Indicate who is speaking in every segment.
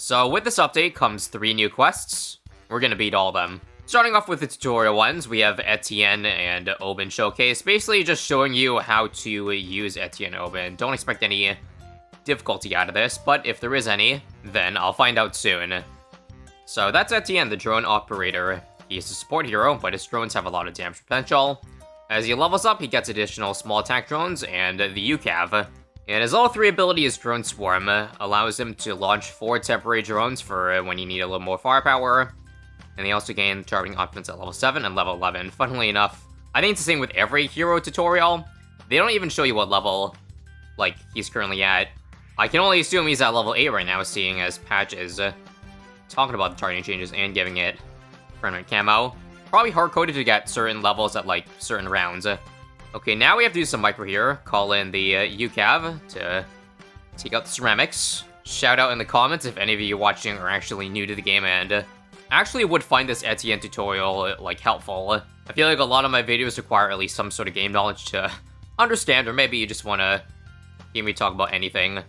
Speaker 1: So with this update comes 3 new quests. We're gonna beat all of them. Starting off with the tutorial ones, we have Etienne and Obyn Showcase, basically just showing you how to use Etienne and Obyn. Don't expect any difficulty out of this, but if there is any, then I'll find out soon. So that's Etienne, the drone operator. He's a support hero, but his drones have a lot of damage potential. As he levels up, he gets additional small attack drones and the UCAV. And his all 3 ability is Drone Swarm, allows him to launch 4 temporary drones for when you need a little more firepower. And they also gain targeting options at level 7 and level 11. Funnily enough, I think it's the same with every hero tutorial. They don't even show you what level, like, he's currently at. I can only assume he's at level 8 right now, seeing as Patch is talking about the targeting changes and giving it permanent camo. Probably hard-coded to get certain levels at, like, certain rounds. Okay, now we have to do some micro here. Call in the UCAV to take out the ceramics. Shout out in the comments if any of you watching are actually new to the game and actually would find this Etienne tutorial, like, helpful. I feel like a lot of my videos require at least some sort of game knowledge to understand, or maybe you just want to hear me talk about anything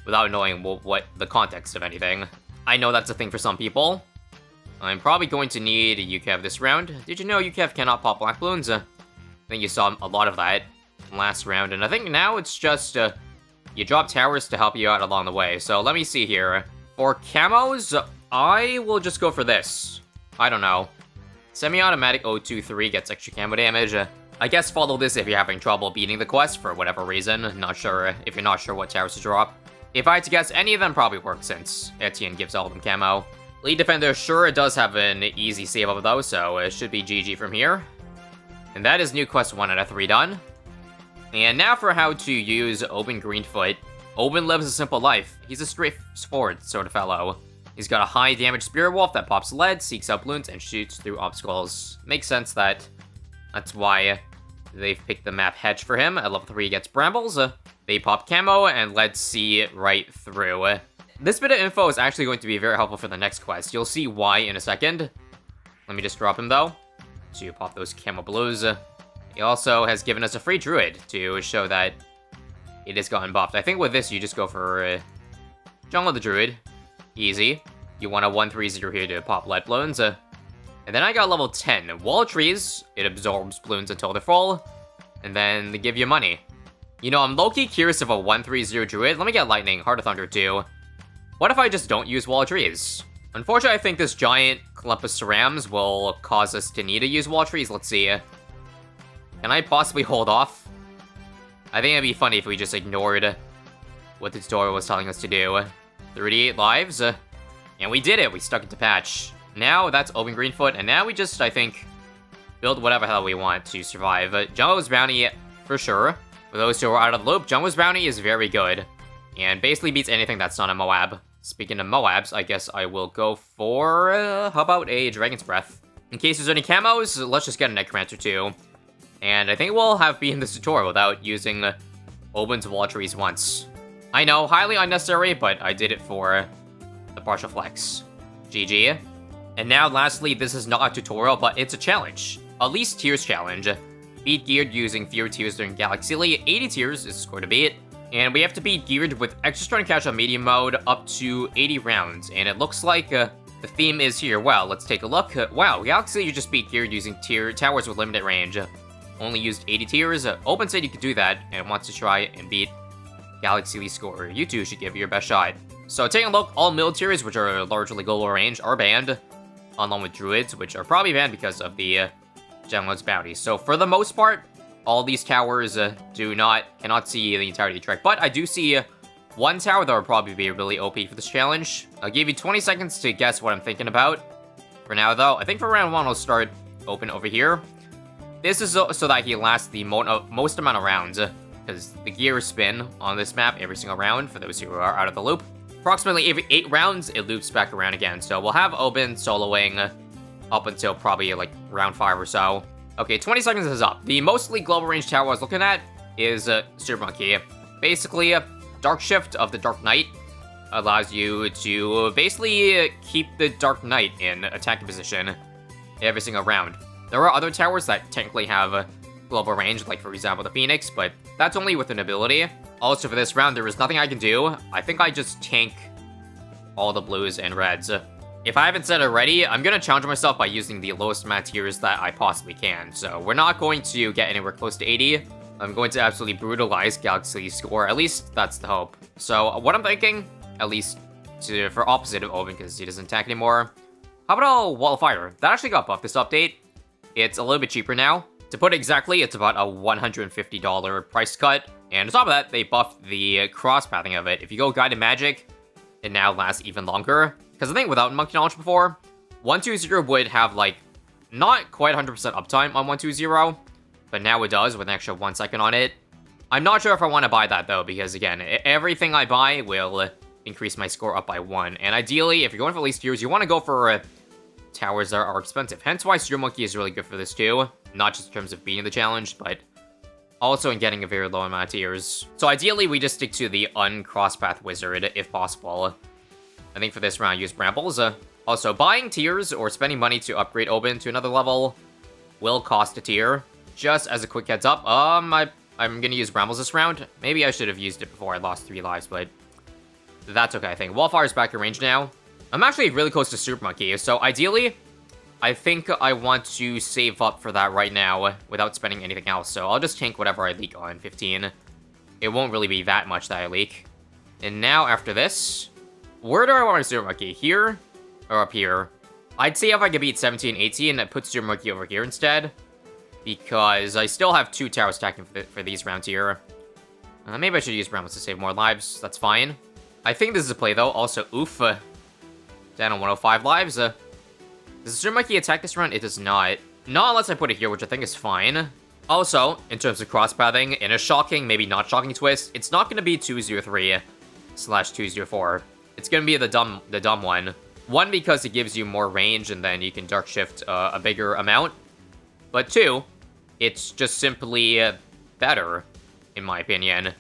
Speaker 1: without knowing what the context of anything. I know that's a thing for some people. I'm probably going to need a UCAV this round. Did you know UCAV cannot pop black balloons? I think you saw a lot of that last round, and I think now it's just, you drop towers to help you out along the way. So let me see here. For camos, I will just go for this. I don't know. Semi-automatic 023 gets extra camo damage. I guess follow this if you're having trouble beating the quest for whatever reason. Not sure if you're not sure what towers to drop. If I had to guess, any of them probably work since Etienne gives all of them camo. Lead Defender, sure, it does have an easy save up though, so it should be GG from here. And that is new quest 1 out of 3 done. And now for how to use Obyn Greenfoot. Obyn lives a simple life. He's a straightforward sort of fellow. He's got a high damage Spirit Wolf that pops lead, seeks out balloons, and shoots through obstacles. Makes sense that's why they've picked the map Hedge for him. At level 3 he gets Brambles. They pop camo, and let's see right through. This bit of info is actually going to be very helpful for the next quest. You'll see why in a second. Let me just drop him though, to pop those camo blues. He also has given us a free druid to show that it has gotten buffed. I think with this you just go for Jungle the Druid. Easy. You want a 130 here to pop lead balloons. And then I got level 10. Wall trees, it absorbs balloons until they're full. And then they give you money. You know, I'm low-key curious of a 130 druid. Let me get lightning, Heart of Thunder too. What if I just don't use wall trees? Unfortunately, I think this giant clump of cerams will cause us to need to use wall trees. Let's see. Can I possibly hold off? I think it'd be funny if we just ignored what the tutorial was telling us to do. 38 lives. And we did it. We stuck it to Patch. Now that's Obyn Greenfoot. And now we just, I think, build whatever hell we want to survive. Jungle's Bounty, for sure. For those who are out of the loop, Jungle's Bounty is very good. And basically beats anything that's not a Moab. Speaking of Moabs, I guess I will go for, how about a Dragon's Breath? In case there's any camos, let's just get a Necromancer too. And I think we'll have beaten this tutorial without using Obyn's wall trees once. I know, highly unnecessary, but I did it for the partial flex. GG. And now, lastly, this is not a tutorial, but it's a challenge. A least tiers challenge. Beat geared using fewer tiers during Galaxy Elite. 80 tiers is the score to beat. And we have to beat geared with extra strong cash on medium mode up to 80 rounds. And it looks like the theme is here. Well, let's take a look. Wow, Galaxy Elite, you just beat geared using towers with limited range. Only used 80 tiers. Obyn said you could do that and wants to try and beat Galaxy Elite score. You two should give it your best shot. So taking a look, all middle tiers, which are largely global range, are banned, along with druids, which are probably banned because of the Jungle's Bounty. So for the most part, all these towers cannot see the entirety of the track, but I do see one tower that would probably be really OP for this challenge. I'll give you 20 seconds to guess what I'm thinking about. For now, though, I think for round 1, I'll start Obyn over here. This is so that he lasts the most amount of rounds, because the gears spin on this map every single round, for those who are out of the loop. Approximately every 8 rounds, it loops back around again, so we'll have Obyn soloing up until probably, like, round 5 or so. Okay, 20 seconds is up. The mostly global range tower I was looking at is Super Monkey. Basically, Dark Shift of the Dark Knight allows you to basically keep the Dark Knight in attacking position every single round. There are other towers that technically have global range, like for example the Phoenix, but that's only with an ability. Also for this round, there is nothing I can do. I think I just tank all the blues and reds. If I haven't said it already, I'm gonna challenge myself by using the lowest amount of tiers that I possibly can. So we're not going to get anywhere close to 80. I'm going to absolutely brutalize Galaxy's score. At least that's the hope. So what I'm thinking, at least for opposite of Obyn, because he doesn't attack anymore. How about a Wall of Fire? That actually got buffed this update. It's a little bit cheaper now. To put it exactly, it's about a $150 price cut. And on top of that, they buffed the cross-pathing of it. If you go Guided Magic, it now lasts even longer. Because I think without Monkey Knowledge before, 120 would have, like, not quite 100% uptime on 120, but now it does with an extra 1 second on it. I'm not sure if I want to buy that, though, because, again, everything I buy will increase my score up by 1. And ideally, if you're going for least tiers, you want to go for towers that are expensive. Hence why Steel Monkey is really good for this, too. Not just in terms of beating the challenge, but also in getting a very low amount of tiers. So ideally, we just stick to the uncrosspath wizard, if possible. I think for this round, use Brambles. Also, buying tiers or spending money to upgrade Obyn to another level will cost a tier. Just as a quick heads up, I'm gonna use Brambles this round. Maybe I should have used it before I lost 3 lives, but that's okay, I think. Wallfire's back in range now. I'm actually really close to Super Monkey, so ideally, I think I want to save up for that right now without spending anything else. So I'll just tank whatever I leak on 15. It won't really be that much that I leak. And now after this, where do I want my Super Monkey? Here or up here? I'd say if I could beat 17, 18, I'd put Super Monkey over here instead. Because I still have 2 towers stacking for these rounds here. Maybe I should use Brambles to save more lives. That's fine. I think this is a play though. Also, oof. Down on 105 lives. Does the Super Monkey attack this round? It does not. Not unless I put it here, which I think is fine. Also, in terms of cross-pathing, in a shocking, maybe not shocking twist, it's not going to be 203/204. It's going to be the dumb one. One, because it gives you more range, and then you can Dark Shift a bigger amount. But 2, it's just simply better, in my opinion,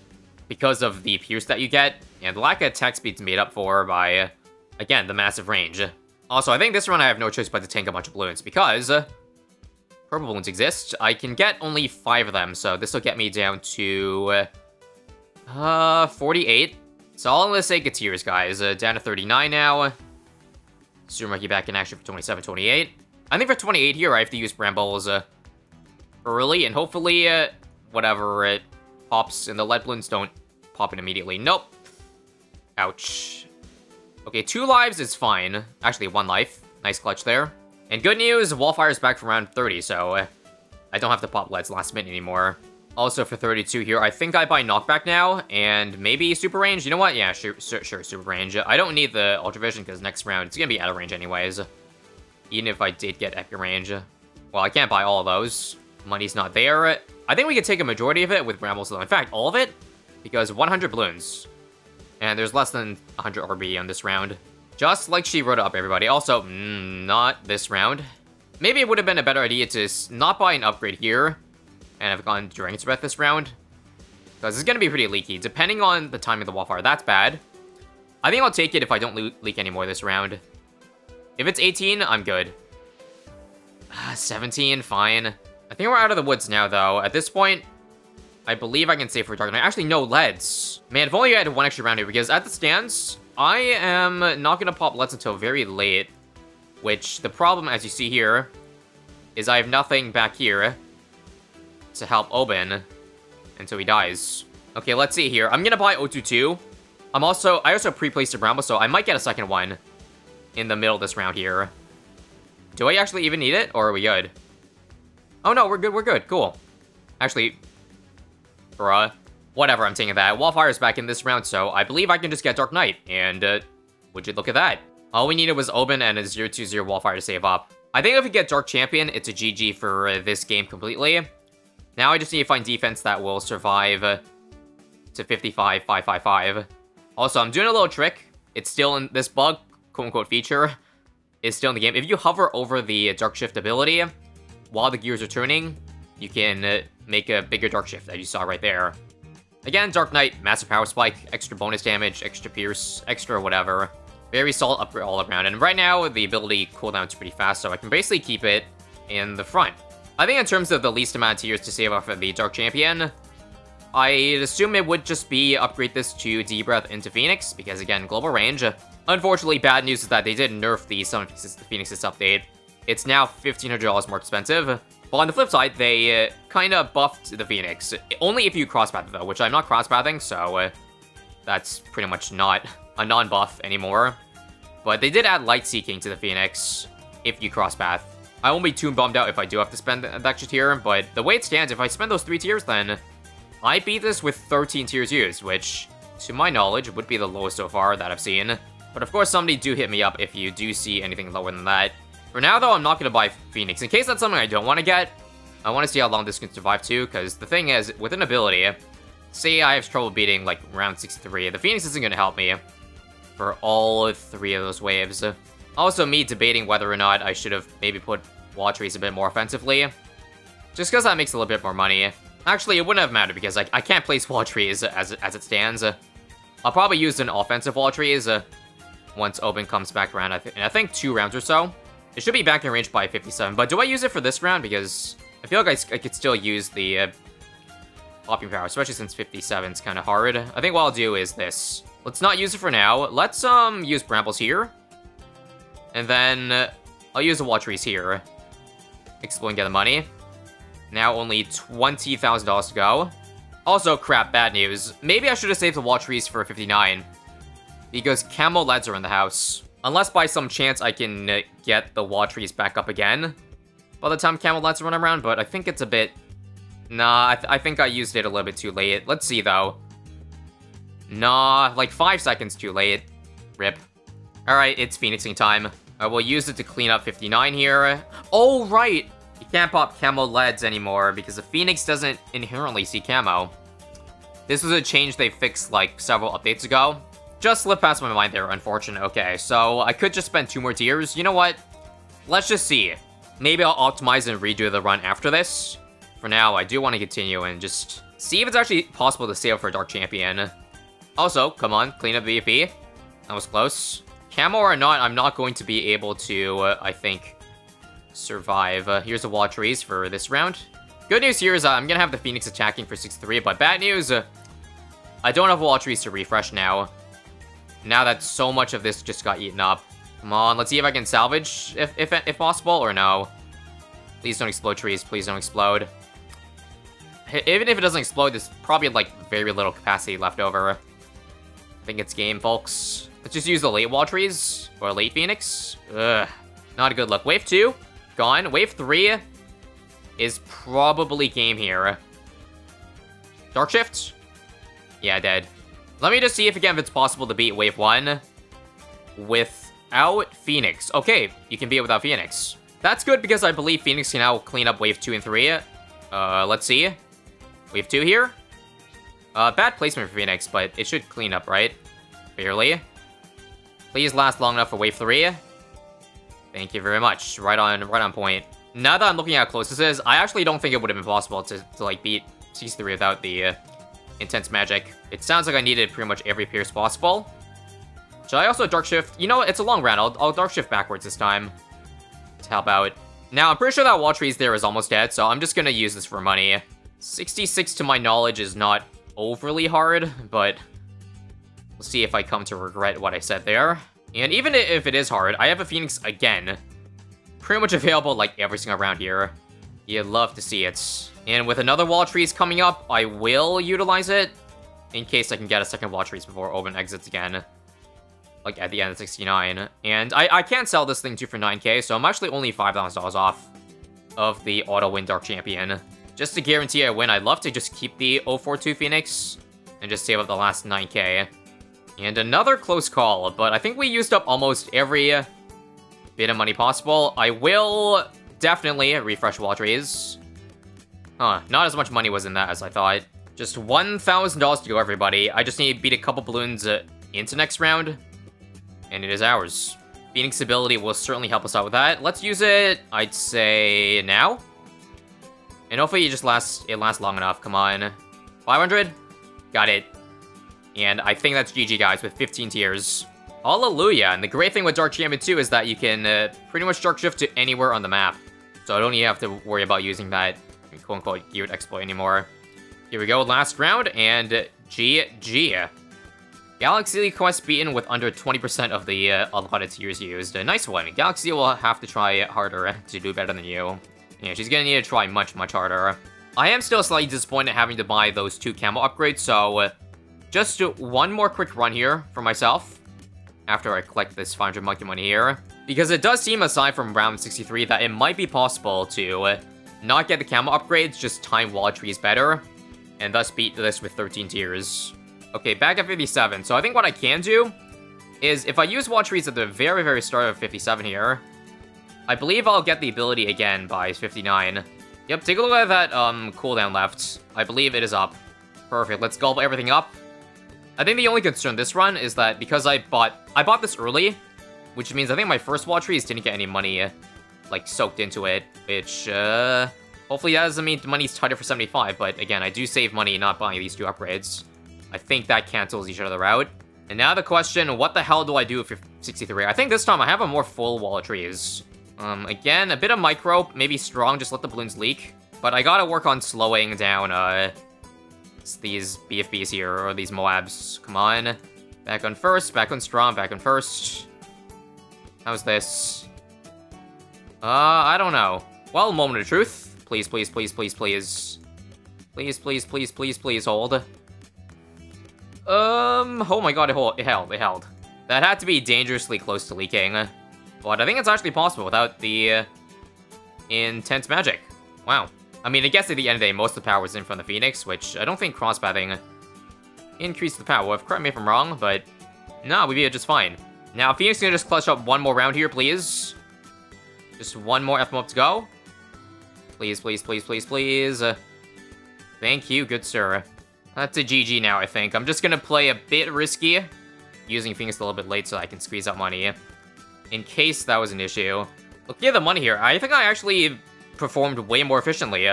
Speaker 1: because of the Pierce that you get, and the lack of attack speed's made up for by, again, the massive range. Also, I think this run I have no choice but to tank a bunch of balloons, because purple balloons exist. I can get only 5 of them, so this will get me down to 48. So all in the sake of tiers, guys. Down to 39 now. Super Monkey back in action for 27, 28. I think for 28 here, I have to use Brambles early, and hopefully, whatever it pops, and the lead balloons don't pop in immediately. Nope. Ouch. Okay, 2 lives is fine. Actually, 1 life. Nice clutch there. And good news, Wallfire's back from round 30, so I don't have to pop leads last minute anymore. Also, for 32 here, I think I buy Knockback now, and maybe Super Range. You know what? Yeah, sure, Super Range. I don't need the Ultra Vision, because next round, it's gonna be out of range anyways. Even if I did get Epic Range. Well, I can't buy all of those. Money's not there. I think we could take a majority of it with Brambles, though. In fact, all of it, because 100 balloons. And there's less than 100 RB on this round. Just like she wrote up, everybody. Also, not this round. Maybe it would have been a better idea to not buy an upgrade here and have gone Dragon's Breath this round. Because it's going to be pretty leaky. Depending on the timing of the Wallfire, that's bad. I think I'll take it if I don't leak anymore this round. If it's 18, I'm good. 17, fine. I think we're out of the woods now, though. At this point, I believe I can save for Dark Knight. Actually, no, leads. Man, if only I had 1 extra round here, because at the stands, I am not going to pop leads until very late. Which, the problem, as you see here, is I have nothing back here to help Obyn until he dies. Okay, let's see here. I'm going to buy O22. I also pre-placed a Bramble, so I might get a second one in the middle of this round here. Do I actually even need it, or are we good? Oh no, we're good, cool. Actually, bruh. Whatever, I'm taking that. Wallfire's back in this round, so I believe I can just get Dark Knight, and would you look at that? All we needed was Obyn and a 020 Wallfire to save up. I think if we get Dark Champion, it's a GG for this game completely. Now I just need to find defense that will survive to 55, 555. Also, I'm doing a little trick. It's still in this bug, quote-unquote feature, is still in the game. If you hover over the Dark Shift ability, while the gears are turning, you can make a bigger Dark Shift, as you saw right there. Again, Dark Knight, massive power spike, extra bonus damage, extra pierce, extra whatever. Very solid upgrade all around. And right now, the ability cooldown's pretty fast, so I can basically keep it in the front. I think in terms of the least amount of tiers to save off of the Dark Champion, I'd assume it would just be upgrade this to Deep-Breath into Phoenix, because again, global range. Unfortunately, bad news is that they did nerf the Summon Phoenix's update. It's now $1,500 more expensive. But on the flip side, they kind of buffed the Phoenix. Only if you crosspath though, which I'm not crosspathing, so that's pretty much not a non-buff anymore. But they did add Light Seeking to the Phoenix if you crosspath. I won't be too bummed out if I do have to spend the extra tier, but the way it stands, if I spend those 3 tiers, then I beat this with 13 tiers used, which, to my knowledge, would be the lowest so far that I've seen. But of course, somebody do hit me up if you do see anything lower than that. For now, though, I'm not going to buy Phoenix. In case that's something I don't want to get, I want to see how long this can survive too, because the thing is, with an ability, say I have trouble beating, like, round 63, the Phoenix isn't going to help me for all 3 of those waves. Also, me debating whether or not I should have maybe put Wall Trees a bit more offensively, just because that makes a little bit more money. Actually, it wouldn't have mattered, because I can't place Wall Trees as it stands. I'll probably use an offensive Wall Trees once Obyn comes back around, I think 2 rounds or so. It should be back in range by 57, but do I use it for this round? Because I feel like I could still use the popping power, especially since 57 is kind of hard. I think what I'll do is this. Let's not use it for now. Let's use Brambles here. And then I'll use the Wall Trees here. Explode and get the money. Now only $20,000 to go. Also, crap, bad news. Maybe I should have saved the Wall Trees for 59. Because Camo Leads are in the house. Unless by some chance I can get the Wall Trees back up again by the time Camo Leads run around, but I think it's a bit... Nah, I think I used it a little bit too late. Let's see, though. Nah, like 5 seconds too late. Rip. Alright, it's Phoenixing time. I will use it to clean up 59 here. Oh, right! You can't pop Camo Leads anymore because the Phoenix doesn't inherently see camo. This was a change they fixed like several updates ago. Just slipped past my mind there, unfortunate. Okay, so I could just spend 2 more tiers. You know what? Let's just see. Maybe I'll optimize and redo the run after this. For now, I do want to continue and just see if it's actually possible to save for a Dark Champion. Also, come on, clean up BFE. That was close. Camo or not, I'm not going to be able to, I think, survive. Here's the Wall Trees for this round. Good news here is I'm going to have the Phoenix attacking for 63, but bad news, I don't have Wall Trees to refresh now. Now that so much of this just got eaten up. Come on, let's see if I can salvage, if possible, or no. Please don't explode trees, please don't explode. Even if it doesn't explode, there's probably, like, very little capacity left over. I think it's game, folks. Let's just use the late Wall Trees, or late Phoenix. Ugh, not a good look. Wave 2, gone. Wave 3 is probably game here. Dark Shift? Yeah, dead. Let me just see if again if it's possible to beat Wave 1 without Phoenix. Okay, you can beat it without Phoenix. That's good because I believe Phoenix can now clean up Wave 2 and 3. Let's see. Wave 2 here. Bad placement for Phoenix, but it should clean up, right? Barely. Please last long enough for Wave 3. Thank you very much. Right on point. Now that I'm looking at how close this is, I actually don't think it would have been possible to like, beat C3 without the intense magic. It sounds like I needed pretty much every pierce possible. Should I also Dark Shift? You know what? It's a long round. I'll Dark Shift backwards this time to help out. Now, I'm pretty sure that Wall Trees there is almost dead, so I'm just gonna use this for money. 66 to my knowledge is not overly hard, but we'll see if I come to regret what I said there. And even if it is hard, I have a Phoenix again. Pretty much available like every single round here. You'd love to see it. And with another Wall Trees coming up, I will utilize it in case I can get a second Wall Trees before Obyn exits again. Like at the end of 69. And I can't sell this thing too for 9k, so I'm actually only $5,000 off of the auto win Dark Champion. Just to guarantee I win, I'd love to just keep the 042 Phoenix and just save up the last 9k. And another close call, but I think we used up almost every bit of money possible. I will definitely refresh Wall Trees. Huh, not as much money was in that as I thought. Just $1,000 to go, everybody. I just need to beat a couple balloons into next round, and it is ours. Phoenix ability will certainly help us out with that. Let's use it, I'd say, now. And hopefully it lasts long enough. Come on. 500? Got it. And I think that's GG, guys, with 15 tiers. Hallelujah. And the great thing with Dark Champion 2 is that you can pretty much Dark Shift to anywhere on the map. So I don't even have to worry about using that quote-unquote geared exploit anymore. Here we go, last round, and GG. Galaxy quest beaten with under 20% of the allotted tiers used. A nice one. Galaxy will have to try harder to do better than you. Yeah, she's gonna need to try much, much harder. I am still slightly disappointed having to buy those 2 camo upgrades, so just one more quick run here for myself after I collect this 500 monkey money here. Because it does seem, aside from round 63, that it might be possible to not get the camo upgrades, just time wallet trees better, and thus beat this with 13 tiers. Okay, back at 57. So I think what I can do is, if I use wallet trees at the very, very start of 57 here, I believe I'll get the ability again by 59. Yep, take a look at that cooldown left. I believe it is up. Perfect, let's gulp everything up. I think the only concern this run is that because I bought this early, which means I think my first wallet trees didn't get any money, like, soaked into it, which, hopefully that doesn't mean the money's tighter for 75, but again, I do save money not buying these 2 upgrades. I think that cancels each other out. And now the question, what the hell do I do with 63? I think this time I have a more full wall of trees. Again, a bit of micro, maybe strong, just let the balloons leak. But I gotta work on slowing down, these BFBs here, or these Moabs. Come on. Back on first, back on strong, back on first. How's this? I don't know. Well, moment of truth. Please, please, please, please, please. Please, please, please, please, please, hold. Oh my god, it held. That had to be dangerously close to leaking. But I think it's actually possible without the intense magic. Wow. I mean, I guess at the end of the day, most of the power was in from the Phoenix, which I don't think cross-pathing increased the power. Correct me if I'm wrong, but no, we'd be just fine. Now, Phoenix gonna just clutch up one more round here, please. Just one more FM up to go. Please, please, please, please, please. Thank you, good sir. That's a GG now, I think. I'm just gonna play a bit risky, using Phoenix a little bit late so I can squeeze out money, in case that was an issue. Looking at the money here, I think I actually performed way more efficiently.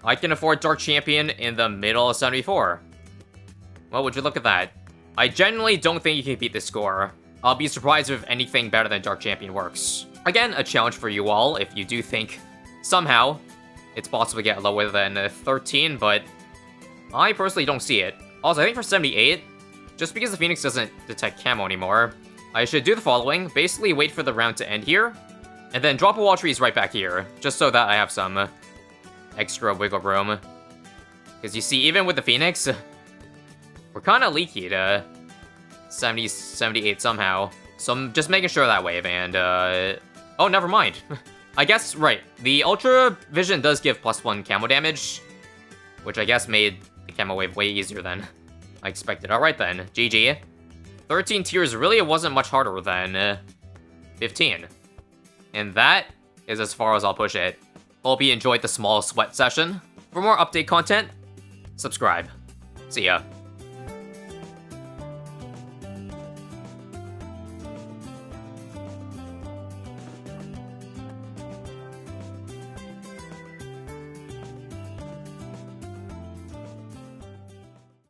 Speaker 1: I can afford Dark Champion in the middle of 74. Well, would you look at that? I genuinely don't think you can beat this score. I'll be surprised if anything better than Dark Champion works. Again, a challenge for you all if you do think somehow it's possible to get lower than 13, but I personally don't see it. Also, I think for 78, just because the Phoenix doesn't detect camo anymore, I should do the following. Basically, wait for the round to end here, and then drop a wall trees right back here, just so that I have some extra wiggle room. Because you see, even with the Phoenix, we're kind of leaky to 70, 78 somehow. So I'm just making sure that wave, and, oh, never mind. I guess, right, the Ultra Vision does give +1 camo damage, which I guess made the camo wave way easier than I expected. Alright then, GG. 13 tiers really wasn't much harder than 15. And that is as far as I'll push it. Hope you enjoyed the small sweat session. For more update content, subscribe. See ya.